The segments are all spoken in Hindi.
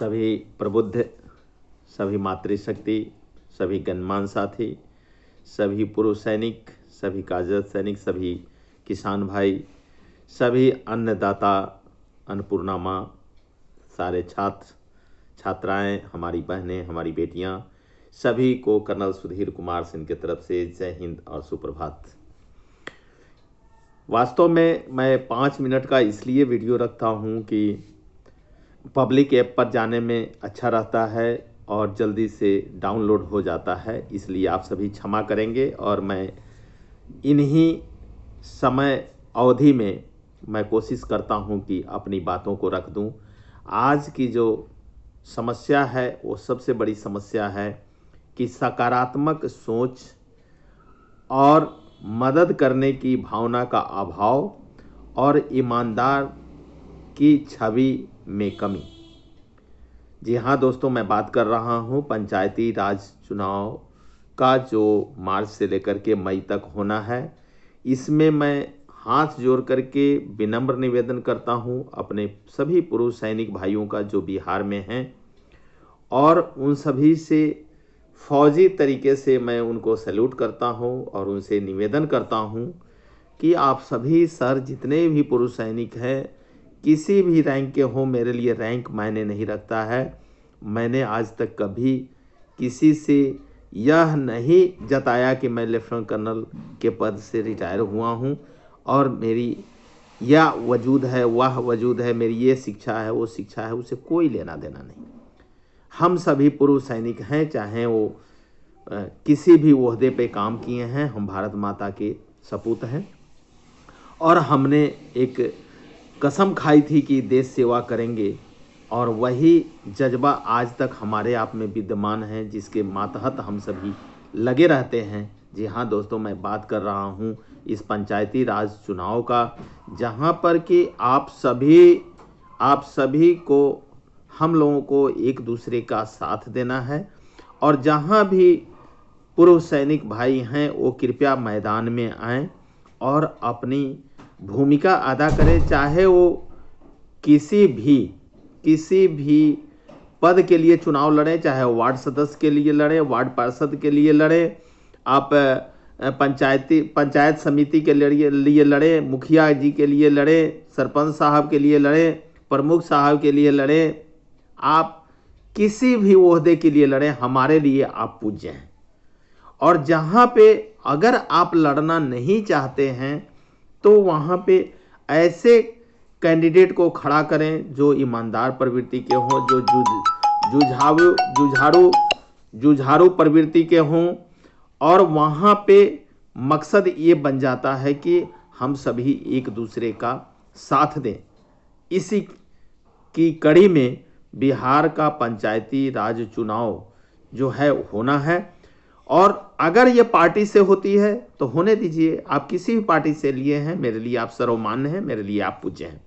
सभी प्रबुद्ध, सभी मातृशक्ति, सभी गणमान्य साथी, सभी पुरुष सैनिक, सभी कार्यरत सैनिक, सभी किसान भाई, सभी अन्नदाता, अन्नपूर्णा माँ, सारे छात्र छात्राएं, हमारी बहनें, हमारी बेटियां, सभी को कर्नल सुधीर कुमार सिंह की तरफ से जय हिंद और सुप्रभात। वास्तव में मैं 5 मिनट का इसलिए वीडियो रखता हूं कि पब्लिक ऐप पर जाने में अच्छा रहता है और जल्दी से डाउनलोड हो जाता है, इसलिए आप सभी क्षमा करेंगे। और मैं इन्हीं समय अवधि में मैं कोशिश करता हूं कि अपनी बातों को रख दूं। आज की जो समस्या है वो सबसे बड़ी समस्या है कि सकारात्मक सोच और मदद करने की भावना का अभाव और ईमानदार की छवि में कमी। जी हाँ दोस्तों, मैं बात कर रहा हूँ पंचायती राज चुनाव का जो मार्च से लेकर के मई तक होना है। इसमें मैं हाथ जोड़ करके विनम्र निवेदन करता हूँ अपने सभी पुरुष सैनिक भाइयों का जो बिहार में हैं, और उन सभी से फौजी तरीके से मैं उनको सैल्यूट करता हूँ और उनसे निवेदन करता हूँ कि आप सभी सर जितने भी पुरुष सैनिक हैं, किसी भी रैंक के हों, मेरे लिए रैंक मायने नहीं रखता है। मैंने आज तक कभी किसी से यह नहीं जताया कि मैं लेफ्टिनेंट कर्नल के पद से रिटायर हुआ हूं और मेरी यह वजूद है, वह वजूद है, मेरी ये शिक्षा है, वो शिक्षा है, उसे कोई लेना देना नहीं। हम सभी पुरुष सैनिक हैं, चाहे वो किसी भी ओहदे पे काम किए हैं, हम भारत माता के सपूत हैं और हमने एक कसम खाई थी कि देश सेवा करेंगे, और वही जज्बा आज तक हमारे आप में विद्यमान है, जिसके मातहत हम सभी लगे रहते हैं। जी हाँ दोस्तों, मैं बात कर रहा हूँ इस पंचायती राज चुनाव का, जहाँ पर कि आप सभी को, हम लोगों को एक दूसरे का साथ देना है। और जहाँ भी पुरुष सैनिक भाई हैं वो कृपया मैदान में आएँ और अपनी भूमिका अदा करें, चाहे वो किसी भी पद के लिए चुनाव लड़ें, चाहे वार्ड सदस्य के लिए लड़ें, वार्ड पार्षद के लिए लड़ें, आप पंचायत समिति के लिए लड़ें, मुखिया जी के लिए लड़ें, सरपंच साहब के लिए लड़ें, प्रमुख साहब के लिए लड़ें, आप किसी भी ओहदे के लिए लड़ें, हमारे लिए आप पूज्य हैं। और जहाँ पे अगर आप लड़ना नहीं चाहते हैं तो वहाँ पे ऐसे कैंडिडेट को खड़ा करें जो ईमानदार प्रवृत्ति के हों, जो जुझारू प्रवृत्ति के हों। और वहाँ पे मकसद ये बन जाता है कि हम सभी एक दूसरे का साथ दें। इसी की कड़ी में बिहार का पंचायती राज चुनाव जो है होना है, और अगर ये पार्टी से होती है तो होने दीजिए, आप किसी भी पार्टी से लिए हैं, मेरे लिए आप सर्वमान्य हैं, मेरे लिए आप पूज्य हैं।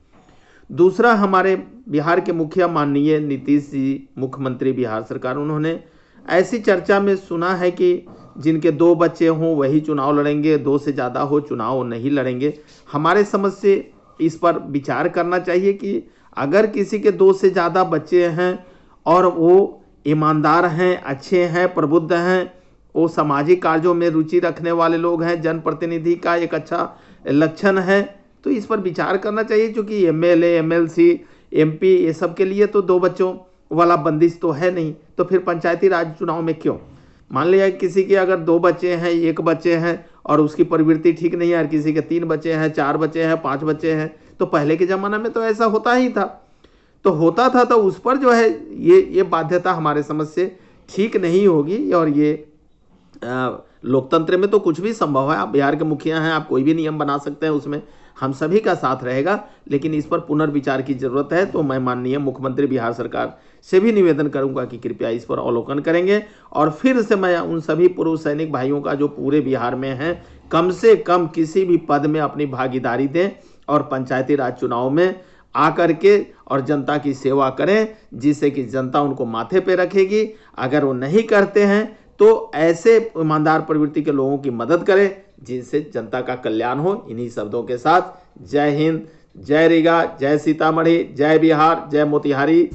दूसरा, हमारे बिहार के मुखिया माननीय नीतीश जी, मुख्यमंत्री बिहार सरकार, उन्होंने ऐसी चर्चा में सुना है कि जिनके 2 बच्चे हों वही चुनाव लड़ेंगे, 2 से ज़्यादा हो चुनाव नहीं लड़ेंगे। हमारे समझ से इस पर विचार करना चाहिए कि अगर किसी के 2 से ज़्यादा बच्चे हैं और वो ईमानदार हैं, अच्छे हैं, प्रबुद्ध हैं, वो सामाजिक कार्यों में रुचि रखने वाले लोग हैं, जनप्रतिनिधि का एक अच्छा लक्षण है, तो इस पर विचार करना चाहिए। क्योंकि एमएलए, एमएलसी, एमपी, ये सब के लिए तो 2 बच्चों वाला बंदिश तो है नहीं, तो फिर पंचायती राज चुनाव में क्यों? मान लिया किसी के अगर 2 बच्चे हैं, 1 बच्चे हैं और उसकी प्रवृत्ति ठीक नहीं है, और किसी के 3 बच्चे हैं, 4 बच्चे हैं, 5 बच्चे हैं, तो पहले के ज़माना में तो ऐसा होता ही था। तो होता था तो उस पर जो है ये बाध्यता हमारे समझ से ठीक नहीं होगी। और ये लोकतंत्र में तो कुछ भी संभव है। आप बिहार के मुखिया हैं, आप कोई भी नियम बना सकते हैं, उसमें हम सभी का साथ रहेगा, लेकिन इस पर पुनर्विचार की जरूरत है। तो मैं माननीय मुख्यमंत्री बिहार सरकार से भी निवेदन करूंगा कि कृपया इस पर अवलोकन करेंगे। और फिर से मैं उन सभी पुरुष सैनिक भाइयों का जो पूरे बिहार में हैं, कम से कम किसी भी पद में अपनी भागीदारी दें और पंचायती राज चुनाव में आकर के और जनता की सेवा करें, जिससे कि जनता उनको माथे पे रखेगी। अगर वो नहीं करते हैं तो ऐसे ईमानदार प्रवृत्ति के लोगों की मदद करें जिनसे जनता का कल्याण हो। इन्हीं शब्दों के साथ जय हिंद, जय रीगा, जय सीतामढ़ी, जय बिहार, जय मोतिहारी।